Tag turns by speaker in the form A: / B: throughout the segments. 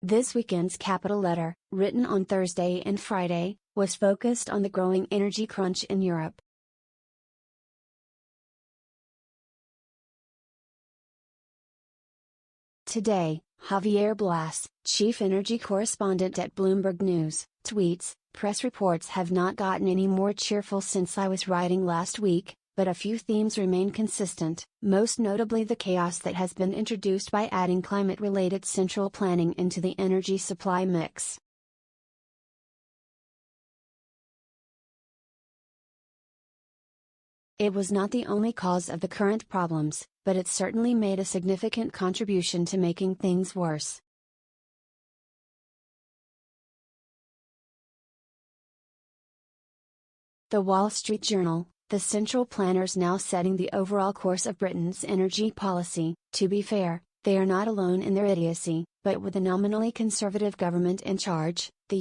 A: This weekend's capital letter, written on Thursday and Friday, was focused on the growing energy crunch in Europe. Today, Javier Blas, chief energy correspondent at Bloomberg News, tweets, "Press reports have not gotten any more cheerful since I was writing last week, but a few themes remain consistent, most notably the chaos that has been introduced by adding climate-related central planning into the energy supply mix." It was not the only cause of the current problems, but it certainly made a significant contribution to making things worse. The Wall Street Journal, "The central planners now setting the overall course of Britain's energy policy. To be fair, they are not alone in their idiocy, but with a nominally conservative government in charge, the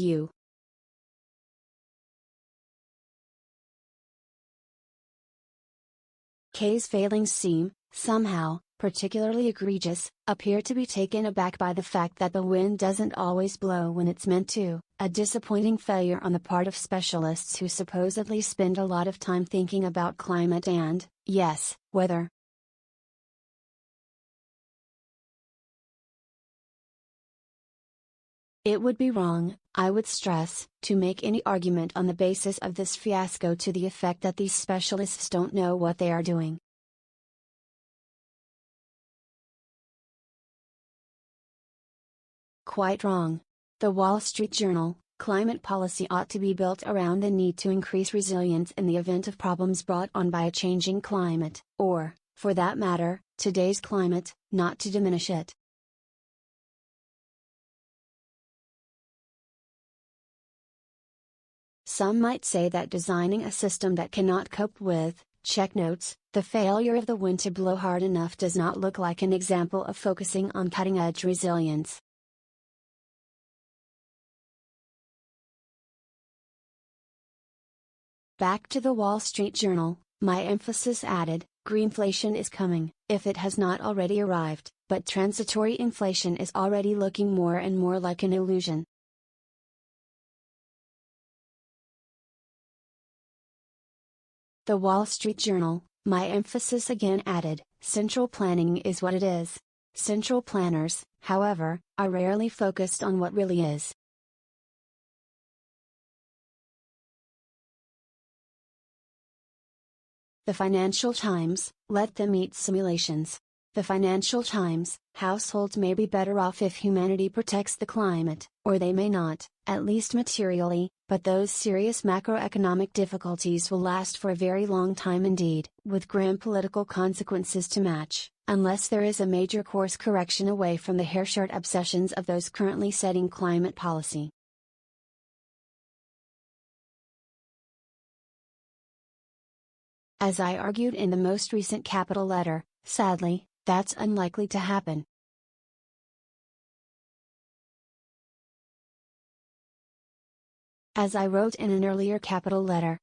A: UK's failings seem, somehow, particularly egregious, appear to be taken aback by the fact that the wind doesn't always blow when it's meant to, a disappointing failure on the part of specialists who supposedly spend a lot of time thinking about climate and, yes, weather." It would be wrong, I would stress, to make any argument on the basis of this fiasco to the effect that these specialists don't know what they are doing. Quite wrong. The Wall Street Journal, "Climate policy ought to be built around the need to increase resilience in the event of problems brought on by a changing climate, or, for that matter, today's climate, not to diminish it." Some might say that designing a system that cannot cope with, check notes, the failure of the wind to blow hard enough does not look like an example of focusing on cutting-edge resilience. Back to the Wall Street Journal, "My emphasis added, Greenflation is coming, if it has not already arrived, but transitory inflation is already looking more and more like an illusion." The Wall Street Journal, "My emphasis again added, central planning is what it is. Central planners, however, are rarely focused on what really is." The Financial Times, "Let them eat simulations." The Financial Times, "Households may be better off if humanity protects the climate, or they may not, at least materially, but those serious macroeconomic difficulties will last for a very long time indeed, with grim political consequences to match, unless there is a major course correction away from the hairshirt obsessions of those currently setting climate policy." As I argued in the most recent capital letter, sadly, that's unlikely to happen. As I wrote in an earlier capital letter,